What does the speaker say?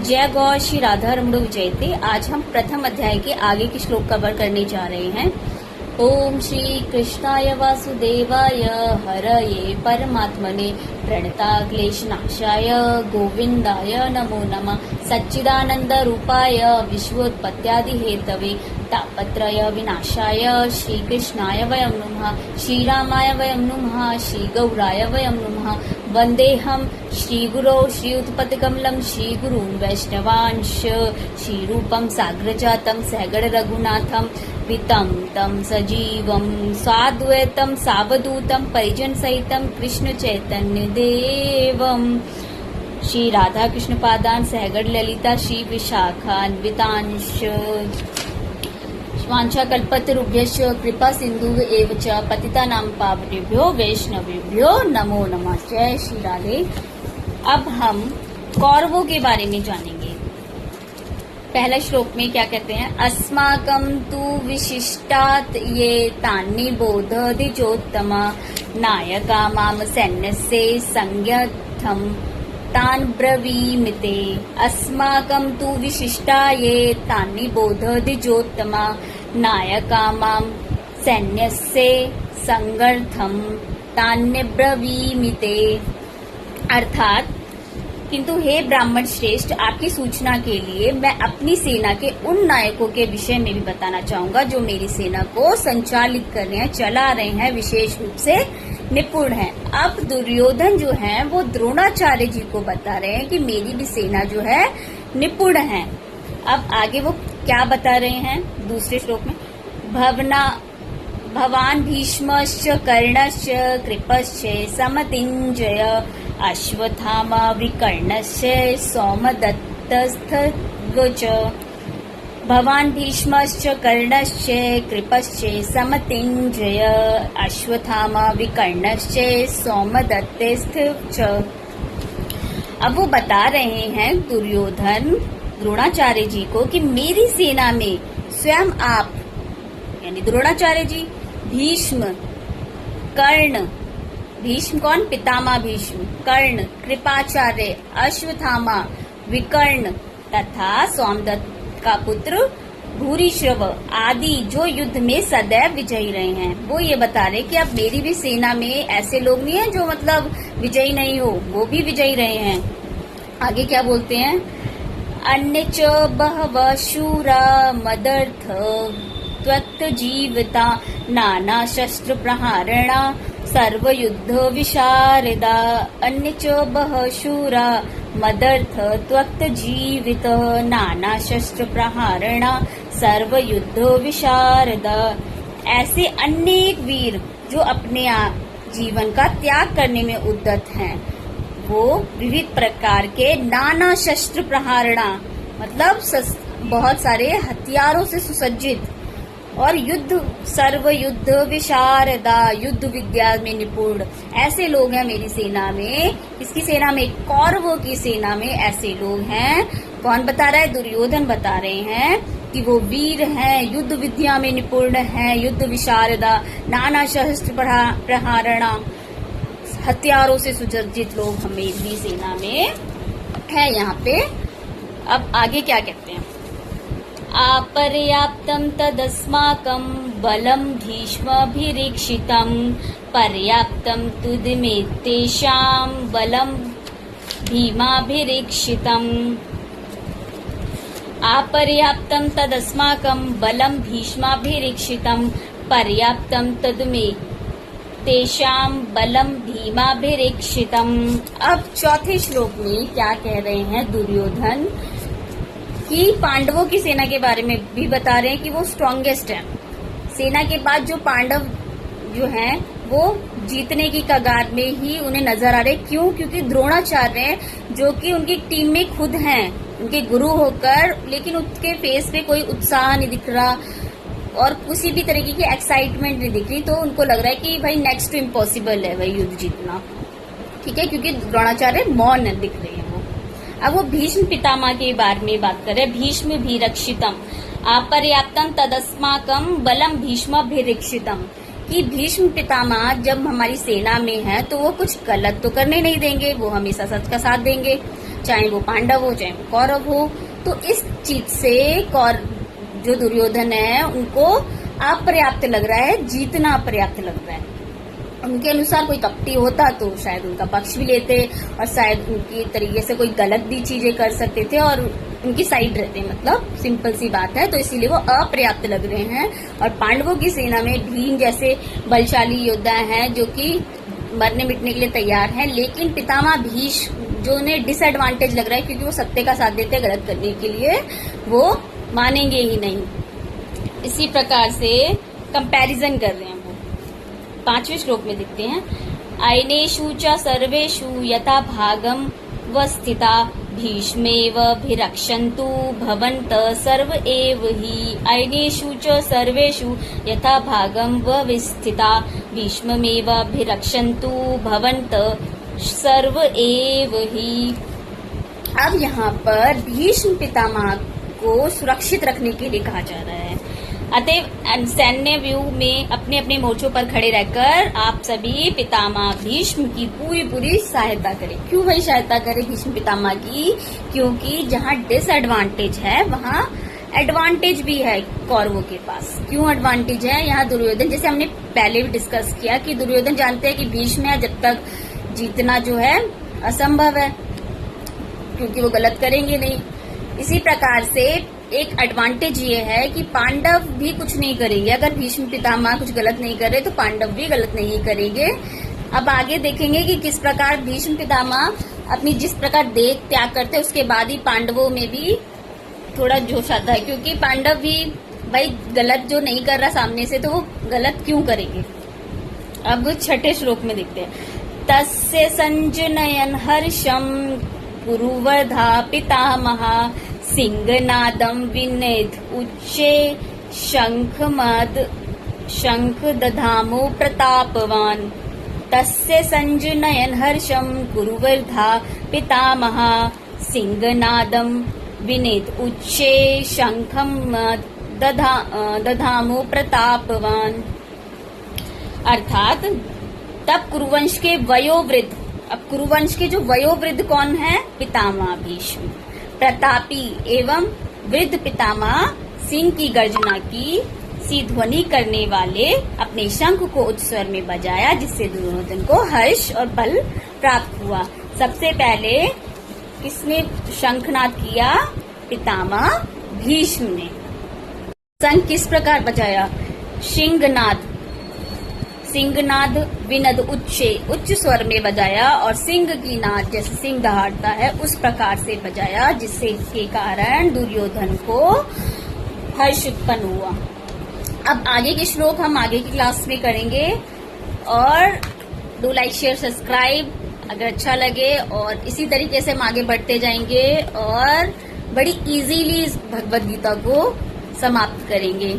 जय गौ श्री राधा रमण विजयते। आज हम प्रथम अध्याय के आगे के श्लोक कवर करने जा रहे हैं। ओम श्री कृष्णाय वासुदेवाय हरये परमात्मने प्रणताक्लेशनाशाय गोविंदाय नमो नमः। सच्चिदानंद रूपाय विश्वोत्पत्त्यादि हेतवे तापत्रय विनाशाय श्री कृष्णाय वयं नमः। श्रीरामाय वयं नमः। श्री गौराय वयं नमः। वंदेहम श्रीगुरो श्रीयुतपतिकमलं श्रीगुरून् वैष्णवांश श्रीरूपं साग्रजातं सहगण रघुनाथं पितं तं सजीवं साद्वैतं सावधूतं परिजन सहितं कृष्ण चैतन्य देवं श्री राधा कृष्ण पादान सहगण ललिता श्री विशाखान्वितांश वांछा कल्पतरुभ्यश्च कृपा सिंधु एव च पतितानां पावनेभ्यो वैष्णवेभ्यो नमो नमः। जय श्री राधे। अब हम कौरवों के बारे में जानेंगे। पहला श्लोक में क्या कहते हैं? अस्माकं तु विशिष्टात् ये तान्निबोध द्विजोत्तमा नायका माम सैन्यस्य संज्ञार्थं तान् ब्रवीमिते। अस्माकं तु विशिष्टा ये तान्निबोध द्विजोत्तमा नायका माम सैन्यस्य संगर्थम तान्यब्रवीमिते। अर्थात, किंतु हे ब्राह्मण श्रेष्ठ, आपकी सूचना के लिए मैं अपनी सेना के उन नायकों के विषय में भी बताना चाहूंगा जो मेरी सेना को संचालित कर रहे हैं, चला रहे हैं, विशेष रूप से निपुण है। अब दुर्योधन जो है वो द्रोणाचार्य जी को बता रहे हैं कि मेरी भी सेना जो है निपुण है। अब आगे वो क्या बता रहे हैं दूसरे श्लोक में? भवान भीष्मश्च कर्णश्च कृपश्च समतिञ्जय अश्वत्थामा विकर्णस्य सौमदत्तस्तथ्वच। भवान भीष्मश्च कर्णश्च कृपश्च समतिञ्जय अश्वत्थामा विकर्णश्च सौमदत्तस्तथ्वच। अब वो बता रहे हैं दुर्योधन द्रोणाचार्य जी को कि मेरी सेना में स्वयं आप, यानी द्रोणाचार्य जी, भीष्म, कर्ण, भीष्म कौन? पितामह भीष्म, कर्ण, कृपाचार्य, अश्वत्थामा, विकर्ण तथा सोमदत्त का पुत्र भूरिश्रव आदि जो युद्ध में सदैव विजयी रहे हैं, वो ये बता रहे कि अब मेरी भी सेना में ऐसे लोग नहीं है जो मतलब विजयी नहीं हो, वो भी विजयी रहे हैं। आगे क्या बोलते हैं? अन्य च बहवः शूरा मदर्थ त्वत्जीविता नाना शस्त्र प्रहारणा सर्वयुद्ध विशारदा। अन्य च बहवः शूरा मदर्थ त्वत्जीवित नाना शस्त्र प्रहारणा सर्वयुद्ध विशारदा। ऐसे अनेक वीर जो अपने जीवन का त्याग करने में उद्यत हैं, वो विविध प्रकार के नाना शस्त्र प्रहारणा मतलब बहुत सारे हथियारों से सुसज्जित और युद्ध, सर्व युद्ध विशारदा, युद्ध विद्या में निपुण ऐसे लोग हैं मेरी सेना में। किसकी सेना में? कौरवों की सेना में ऐसे लोग हैं। कौन बता रहा है? दुर्योधन बता रहे हैं कि वो वीर हैं, युद्ध विद्या में निपुण हैं, युद्ध विशारदा, नाना शस्त्र प्रहारणा, हथियारों से सुसज्जित लोग हमारी सेना में है यहाँ पे। अब आगे क्या कहते हैं? अपर्याप्तं तदस्माकं बलं भीष्माभिरीक्षितं पर्याप्तं तुदमे तेषां बलं भीमाभिरीक्षितम्। अपर्याप्तं तदस्माकं बलं भीष्माभिरीक्षितं पर्याप्तं तदमे तेषां बलम भीमाभिरीक्षितम्। अब चौथे श्लोक में क्या कह रहे हैं दुर्योधन कि पांडवों की सेना के बारे में भी बता रहे हैं कि वो स्ट्रॉन्गेस्ट है। सेना के बाद जो पांडव जो हैं वो जीतने की कगार में ही उन्हें नजर आ रहे। क्यों? क्योंकि द्रोणाचार्य जो कि उनकी टीम में खुद हैं, उनके गुरु होकर, लेकिन उनके फेस पे कोई उत्साह नहीं दिख रहा और किसी भी तरीके की एक्साइटमेंट नहीं दिख रही। तो उनको लग रहा है कि भाई नेक्स्ट टू इम्पॉसिबल है भाई युद्ध जीतना, ठीक है, क्योंकि द्रोणाचार्य मौन दिख रहे हैं वो। अब वो भीष्म पितामह के बारे में बात कर रहे हैं। भीष्म भीरक्षितम अपर्याप्तम तदस्माकम बलम भीष्माभिरीक्षितम, कि भीष्म पितामह जब हमारी सेना में है तो वो कुछ गलत तो करने नहीं देंगे, वो हमेशा सच का साथ देंगे, चाहे वो पांडव हो चाहे वो कौरव हो। तो इस चीज से जो दुर्योधन है उनको अपर्याप्त लग रहा है, जीतना अपर्याप्त लग रहा है। उनके अनुसार कोई कपटी होता तो शायद उनका पक्ष भी लेते और शायद उनकी तरीके से कोई गलत भी चीजें कर सकते थे और उनकी साइड रहते, मतलब सिंपल सी बात है। तो इसीलिए वो अपर्याप्त लग रहे हैं। और पांडवों की सेना में भीम जैसे बलशाली योद्धा हैं जो कि मरने मिटने के लिए तैयार हैं, लेकिन पितामह भीष्म जो उन्हें डिसएडवांटेज लग रहा है क्योंकि वो सत्य का साथ देते हैं, गलत करने के लिए वो मानेंगे ही नहीं। इसी प्रकार से कंपैरिजन कर रहे हैं वो। 5वें श्लोक में देखते हैं, अयनेषु च सर्वेषु यथा भागम वस्थिता भीष्मेवाभिरक्षन्तु भवन्तः सर्व एव हि। अयनेषु च सर्वेषु यथा भागम वस्थिता भीष्मेवाभिरक्षन्तु भवन्तः सर्व एव हि। अब यहाँ पर भीष्म पितामह को सुरक्षित रखने के लिए कहा जा रहा है। अतएव सैन्य व्यूह में अपने अपने मोर्चों पर खड़े रहकर आप सभी पितामह भीष्म की पूरी सहायता करें। क्यों भाई सहायता करें भीष्म पितामह की? क्योंकि जहाँ डिसएडवांटेज है वहाँ एडवांटेज भी है कौरवों के पास। क्यों एडवांटेज है? यहाँ दुर्योधन, जैसे हमने पहले भी डिस्कस किया कि दुर्योधन जानते हैं कि भीष्म है, जब तक जीतना जो है असंभव है क्योंकि वो गलत करेंगे नहीं। इसी प्रकार से एक एडवांटेज ये है कि पांडव भी कुछ नहीं करेंगे। अगर भीष्म पितामह कुछ गलत नहीं करे तो पांडव भी गलत नहीं करेंगे। अब आगे देखेंगे कि किस प्रकार भीष्म पितामह अपनी जिस प्रकार देह त्याग करते हैं उसके बाद ही पांडवों में भी थोड़ा जोश आता है, क्योंकि पांडव भी भाई गलत जो नहीं कर रहा सामने से तो वो गलत क्यों करेंगे। अब 6ठे श्लोक में देखते हैं, तस्य संजनयन हर्षम कुरुवर्धा पितामह सिंहनादम विनेद उच्चे शंख दधामो प्रतापवान। तस्य संजनयन हर्षम कुरुवर्धा पितामह सिंहनादम विनेद उच्चे शंखम दधामो प्रतापवान। अर्थात तब कुरुवंश के वयोवृद्ध, अब कुरुवंश के जो वयोवृद्ध कौन है? पितामह भीष्म। प्रतापी एवं वृद्ध पितामह सिंह की गर्जना की सी ध्वनि करने वाले अपने शंख को उच्च स्वर में बजाया, जिससे दुर्योधन को हर्ष और बल प्राप्त हुआ। सबसे पहले किसने शंखनाद किया? पितामह भीष्म ने। शंख किस प्रकार बजाया? सिंहनाद विनद उच्च स्वर में बजाया और सिंह की नाद जैसे सिंह दहाड़ता है उस प्रकार से बजाया, जिससे के कारण दुर्योधन को हर्ष उत्पन्न हुआ। अब आगे के श्लोक हम आगे की क्लास में करेंगे और डू लाइक शेयर सब्सक्राइब अगर अच्छा लगे, और इसी तरीके से हम आगे बढ़ते जाएंगे और बड़ी इजीली इस भगवद गीता को समाप्त करेंगे।